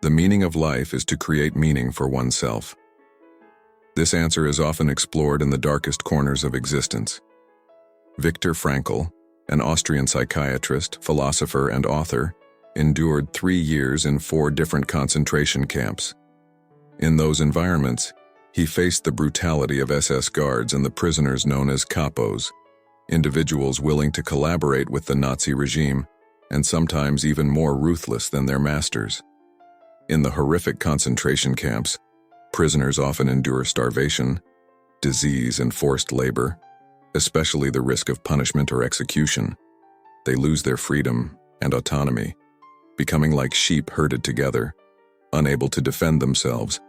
The meaning of life is to create meaning for oneself. This answer is often explored in the darkest corners of existence. Viktor Frankl, an Austrian psychiatrist, philosopher, and author, endured 3 years in 4 different concentration camps. In those environments, he faced the brutality of SS guards and the prisoners known as capos, individuals willing to collaborate with the Nazi regime and sometimes even more ruthless than their masters. In the horrific concentration camps, prisoners often endure starvation, disease, and forced labor, especially the risk of punishment or execution. They lose their freedom and autonomy, becoming like sheep herded together, unable to defend themselves,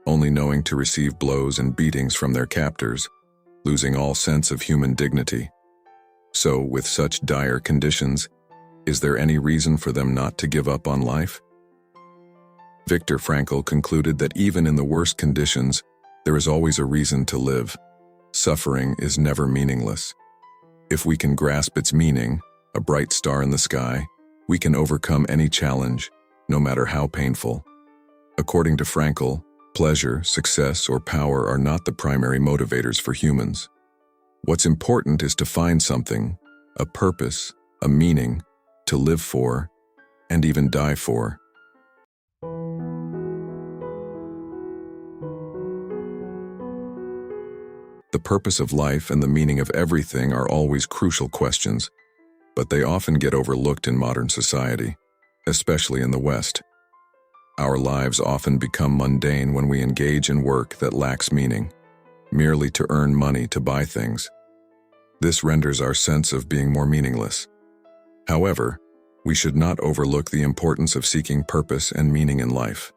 only knowing to receive blows and beatings from their captors, losing all sense of human dignity. So, with such dire conditions, is there any reason for them not to give up on life? Viktor Frankl concluded that even in the worst conditions, there is always a reason to live. Suffering is never meaningless. If we can grasp its meaning, a bright star in the sky, we can overcome any challenge, no matter how painful. According to Frankl, pleasure, success, or power are not the primary motivators for humans. What's important is to find something, a purpose, a meaning, to live for, and even die for. The purpose of life and the meaning of everything are always crucial questions, but they often get overlooked in modern society, especially in the West. Our lives often become mundane when we engage in work that lacks meaning, merely to earn money to buy things. This renders our sense of being more meaningless. However, we should not overlook the importance of seeking purpose and meaning in life.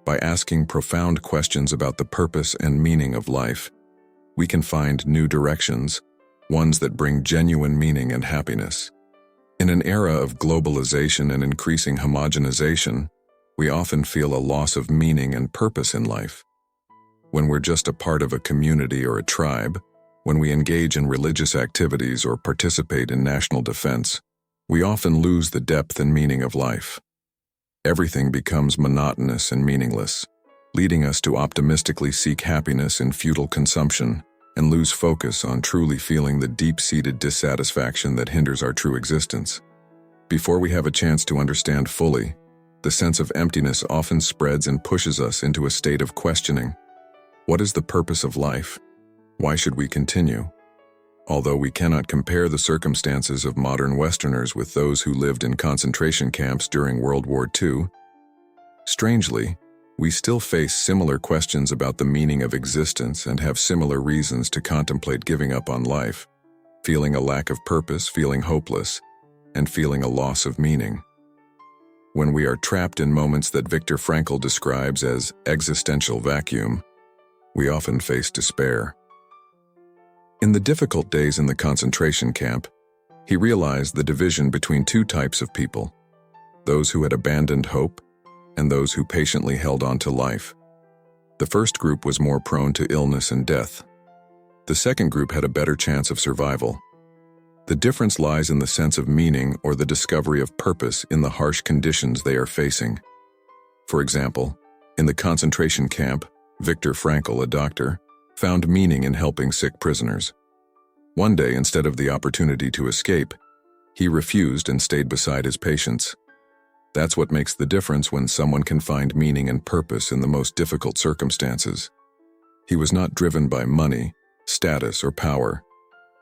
By asking profound questions about the purpose and meaning of life, we can find new directions, ones that bring genuine meaning and happiness. In an era of globalization and increasing homogenization, we often feel a loss of meaning and purpose in life. When we're just a part of a community or a tribe, when we engage in religious activities or participate in national defense, we often lose the depth and meaning of life. Everything becomes monotonous and meaningless, leading us to optimistically seek happiness in futile consumption and lose focus on truly feeling the deep-seated dissatisfaction that hinders our true existence. Before we have a chance to understand fully, the sense of emptiness often spreads and pushes us into a state of questioning. What is the purpose of life? Why should we continue? Although we cannot compare the circumstances of modern Westerners with those who lived in concentration camps during World War II, strangely, we still face similar questions about the meaning of existence and have similar reasons to contemplate giving up on life, feeling a lack of purpose, feeling hopeless, and feeling a loss of meaning. When we are trapped in moments that Viktor Frankl describes as existential vacuum, we often face despair. In the difficult days in the concentration camp, he realized the division between 2 types of people, those who had abandoned hope and those who patiently held on to life. The first group was more prone to illness and death. The second group had a better chance of survival. The difference lies in the sense of meaning or the discovery of purpose in the harsh conditions they are facing. For example, in the concentration camp, Viktor Frankl, a doctor, found meaning in helping sick prisoners. One day, instead of the opportunity to escape, he refused and stayed beside his patients. That's what makes the difference when someone can find meaning and purpose in the most difficult circumstances. He was not driven by money, status, or power.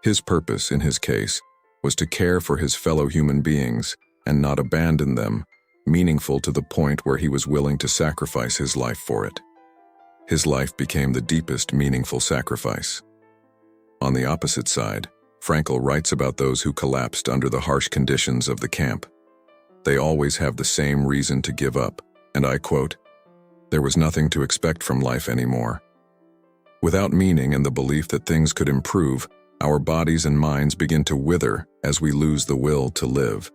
His purpose, in his case, was to care for his fellow human beings and not abandon them, meaningful to the point where he was willing to sacrifice his life for it. His life became the deepest meaningful sacrifice. On the opposite side, Frankl writes about those who collapsed under the harsh conditions of the camp. They always have the same reason to give up, and I quote, "There was nothing to expect from life anymore." Without meaning and the belief that things could improve, our bodies and minds begin to wither as we lose the will to live.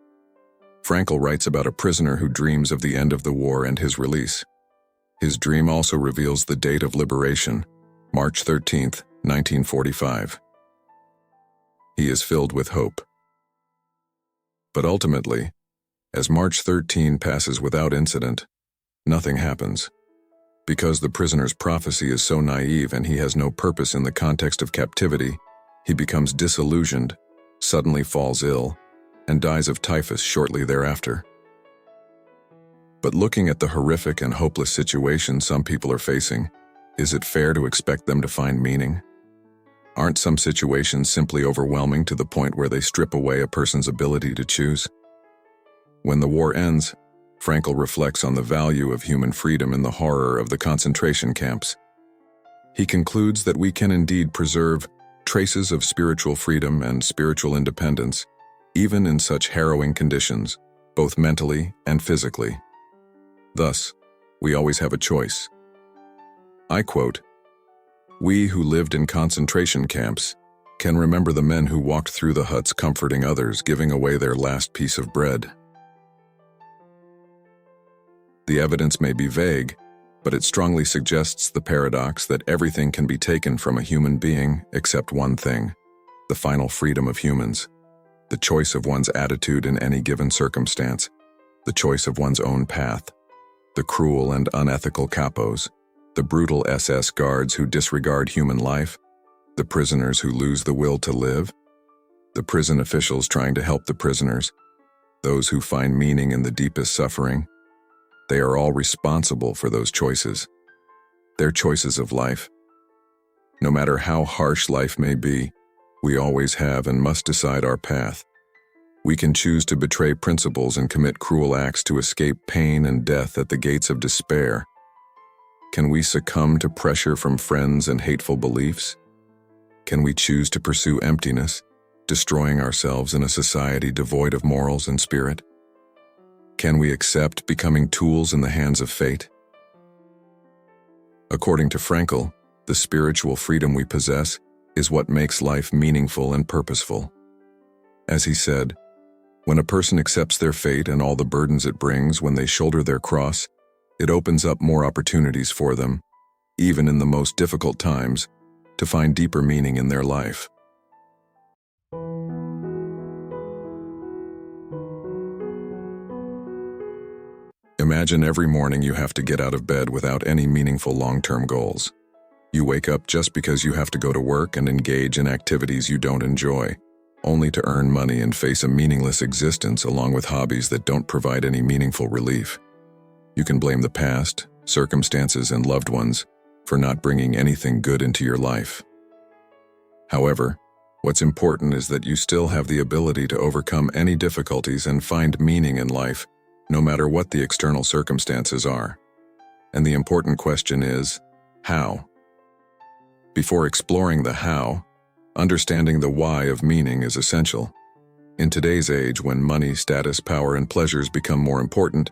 Frankl writes about a prisoner who dreams of the end of the war and his release. His dream also reveals the date of liberation, March 13th, 1945. He is filled with hope. But ultimately, as March 13 passes without incident, nothing happens. Because the prisoner's prophecy is so naive and he has no purpose in the context of captivity, he becomes disillusioned, suddenly falls ill, and dies of typhus shortly thereafter. But looking at the horrific and hopeless situation some people are facing, is it fair to expect them to find meaning? Aren't some situations simply overwhelming to the point where they strip away a person's ability to choose? When the war ends, Frankl reflects on the value of human freedom and the horror of the concentration camps. He concludes that we can indeed preserve traces of spiritual freedom and spiritual independence, even in such harrowing conditions, both mentally and physically. Thus, we always have a choice. I quote, "We who lived in concentration camps can remember the men who walked through the huts comforting others, giving away their last piece of bread." The evidence may be vague, but it strongly suggests the paradox that everything can be taken from a human being except one thing: the final freedom of humans, the choice of one's attitude in any given circumstance, the choice of one's own path. The cruel and unethical capos, the brutal SS guards who disregard human life, the prisoners who lose the will to live, the prison officials trying to help the prisoners, those who find meaning in the deepest suffering, they are all responsible for those choices. Their choices of life. No matter how harsh life may be, we always have and must decide our path. We can choose to betray principles and commit cruel acts to escape pain and death at the gates of despair. Can we succumb to pressure from friends and hateful beliefs? Can we choose to pursue emptiness, destroying ourselves in a society devoid of morals and spirit? Can we accept becoming tools in the hands of fate? According to Frankl, the spiritual freedom we possess is what makes life meaningful and purposeful. As he said, when a person accepts their fate and all the burdens it brings when they shoulder their cross, it opens up more opportunities for them, even in the most difficult times, to find deeper meaning in their life. Imagine every morning you have to get out of bed without any meaningful long-term goals. You wake up just because you have to go to work and engage in activities you don't enjoy, only to earn money and face a meaningless existence along with hobbies that don't provide any meaningful relief. You can blame the past, circumstances, and loved ones for not bringing anything good into your life. However, what's important is that you still have the ability to overcome any difficulties and find meaning in life, no matter what the external circumstances are. And the important question is, how? Before exploring the how, understanding the why of meaning is essential. In today's age, when money, status, power, and pleasures become more important,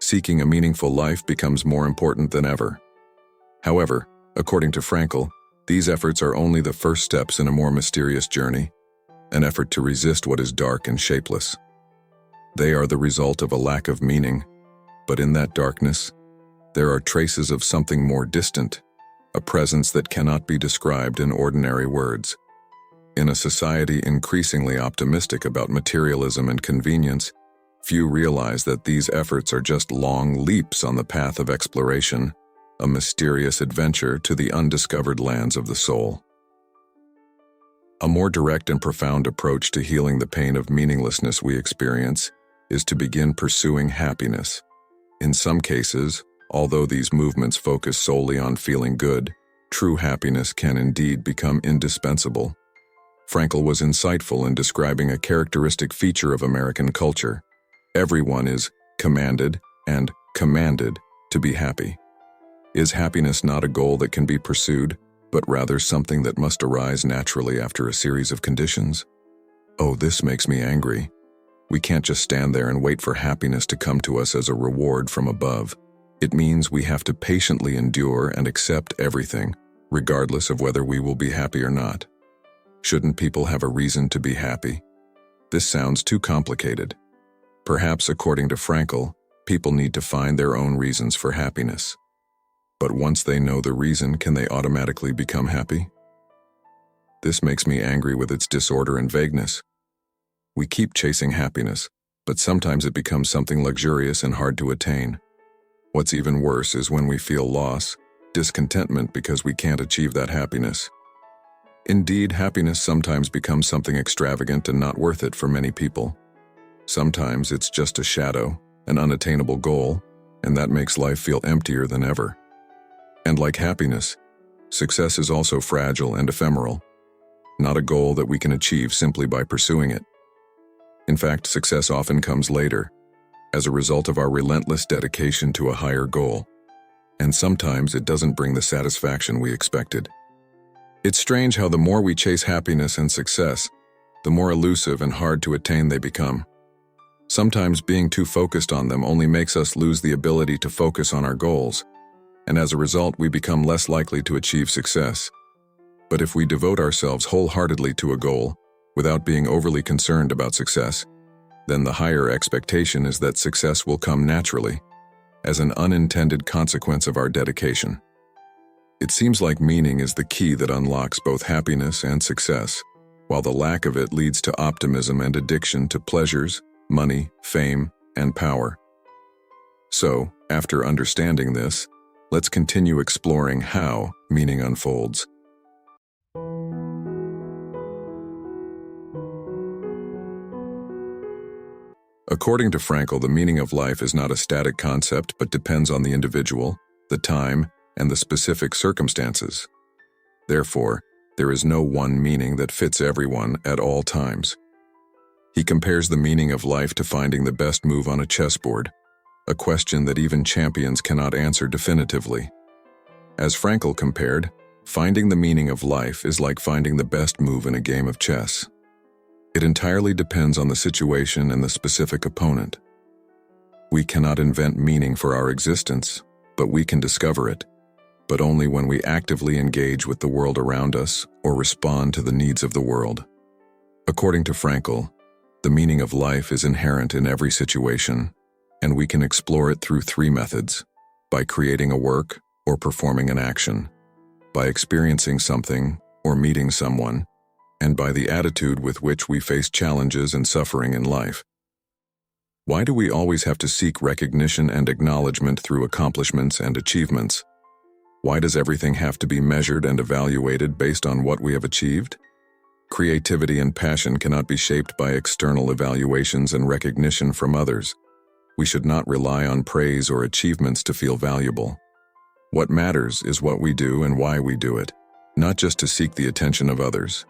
seeking a meaningful life becomes more important than ever. However, according to Frankl, these efforts are only the first steps in a more mysterious journey, an effort to resist what is dark and shapeless. They are the result of a lack of meaning, but in that darkness, there are traces of something more distant, a presence that cannot be described in ordinary words. In a society increasingly optimistic about materialism and convenience, few realize that these efforts are just long leaps on the path of exploration, a mysterious adventure to the undiscovered lands of the soul. A more direct and profound approach to healing the pain of meaninglessness we experience is to begin pursuing happiness. In some cases, although these movements focus solely on feeling good, true happiness can indeed become indispensable. Frankl was insightful in describing a characteristic feature of American culture. Everyone is commanded and commanded to be happy. Is happiness not a goal that can be pursued, but rather something that must arise naturally after a series of conditions? Oh, this makes me angry. We can't just stand there and wait for happiness to come to us as a reward from above. It means we have to patiently endure and accept everything, regardless of whether we will be happy or not. Shouldn't people have a reason to be happy? This sounds too complicated. Perhaps, according to Frankl, people need to find their own reasons for happiness. But once they know the reason, can they automatically become happy? This makes me angry with its disorder and vagueness. We keep chasing happiness, but sometimes it becomes something luxurious and hard to attain. What's even worse is when we feel loss, discontentment because we can't achieve that happiness. Indeed, happiness sometimes becomes something extravagant and not worth it for many people. Sometimes it's just a shadow, an unattainable goal, and that makes life feel emptier than ever. And like happiness, success is also fragile and ephemeral, not a goal that we can achieve simply by pursuing it. In fact, success often comes later, as a result of our relentless dedication to a higher goal. And sometimes it doesn't bring the satisfaction we expected. It's strange how the more we chase happiness and success, the more elusive and hard to attain they become. Sometimes being too focused on them only makes us lose the ability to focus on our goals, and as a result we become less likely to achieve success. But if we devote ourselves wholeheartedly to a goal, without being overly concerned about success, then the higher expectation is that success will come naturally, as an unintended consequence of our dedication. It seems like meaning is the key that unlocks both happiness and success, while the lack of it leads to optimism and addiction to pleasures, money, fame, and power. So, after understanding this, let's continue exploring how meaning unfolds. According to Frankl, the meaning of life is not a static concept but depends on the individual, the time, and the specific circumstances. Therefore, there is no one meaning that fits everyone at all times. He compares the meaning of life to finding the best move on a chessboard, a question that even champions cannot answer definitively. As Frankl compared, finding the meaning of life is like finding the best move in a game of chess. It entirely depends on the situation and the specific opponent. We cannot invent meaning for our existence, but we can discover it, but only when we actively engage with the world around us or respond to the needs of the world. According to Frankl, the meaning of life is inherent in every situation, and we can explore it through three methods: by creating a work or performing an action, by experiencing something or meeting someone, and by the attitude with which we face challenges and suffering in life. Why do we always have to seek recognition and acknowledgement through accomplishments and achievements? Why does everything have to be measured and evaluated based on what we have achieved? Creativity and passion cannot be shaped by external evaluations and recognition from others. We should not rely on praise or achievements to feel valuable. What matters is what we do and why we do it, not just to seek the attention of others.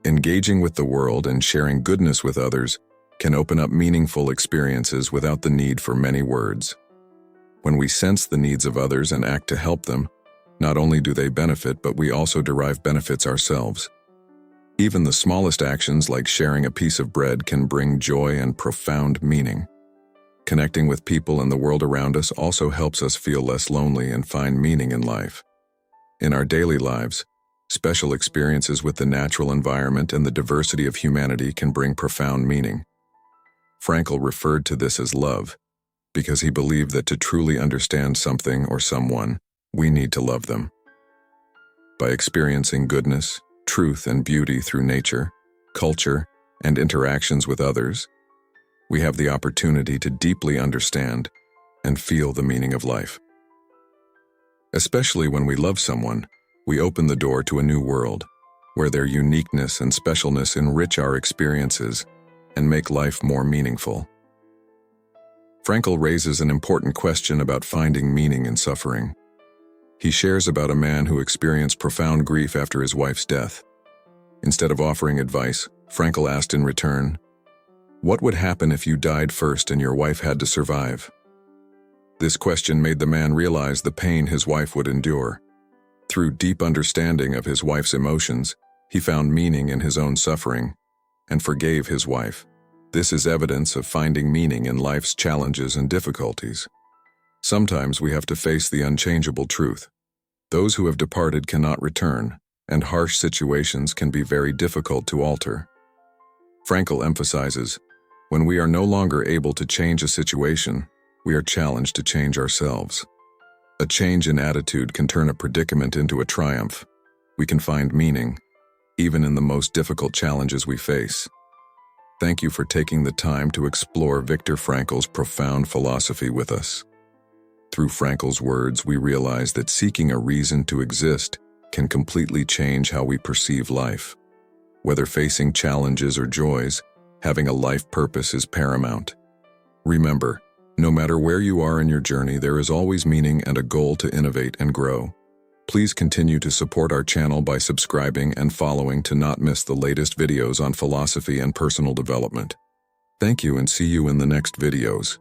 Engaging with the world and sharing goodness with others can open up meaningful experiences without the need for many words. When we sense the needs of others and act to help them, not only do they benefit, but we also derive benefits ourselves. Even the smallest actions like sharing a piece of bread can bring joy and profound meaning. Connecting with people and the world around us also helps us feel less lonely and find meaning in life. In our daily lives, special experiences with the natural environment and the diversity of humanity can bring profound meaning. Frankl referred to this as love, because he believed that to truly understand something or someone, we need to love them. By experiencing goodness, truth, and beauty through nature, culture, and interactions with others, we have the opportunity to deeply understand and feel the meaning of life. Especially when we love someone, we open the door to a new world, where their uniqueness and specialness enrich our experiences and make life more meaningful. Frankl raises an important question about finding meaning in suffering. He shares about a man who experienced profound grief after his wife's death. Instead of offering advice, Frankl asked in return, "What would happen if you died first and your wife had to survive?" This question made the man realize the pain his wife would endure. Through deep understanding of his wife's emotions, he found meaning in his own suffering and forgave his wife. This is evidence of finding meaning in life's challenges and difficulties. Sometimes we have to face the unchangeable truth. Those who have departed cannot return, and harsh situations can be very difficult to alter. Frankl emphasizes, when we are no longer able to change a situation, we are challenged to change ourselves. A change in attitude can turn a predicament into a triumph. We can find meaning, even in the most difficult challenges we face. Thank you for taking the time to explore Viktor Frankl's profound philosophy with us. Through Frankl's words, we realize that seeking a reason to exist can completely change how we perceive life. Whether facing challenges or joys, having a life purpose is paramount. Remember, no matter where you are in your journey, there is always meaning and a goal to innovate and grow. Please continue to support our channel by subscribing and following to not miss the latest videos on philosophy and personal development. Thank you and see you in the next videos.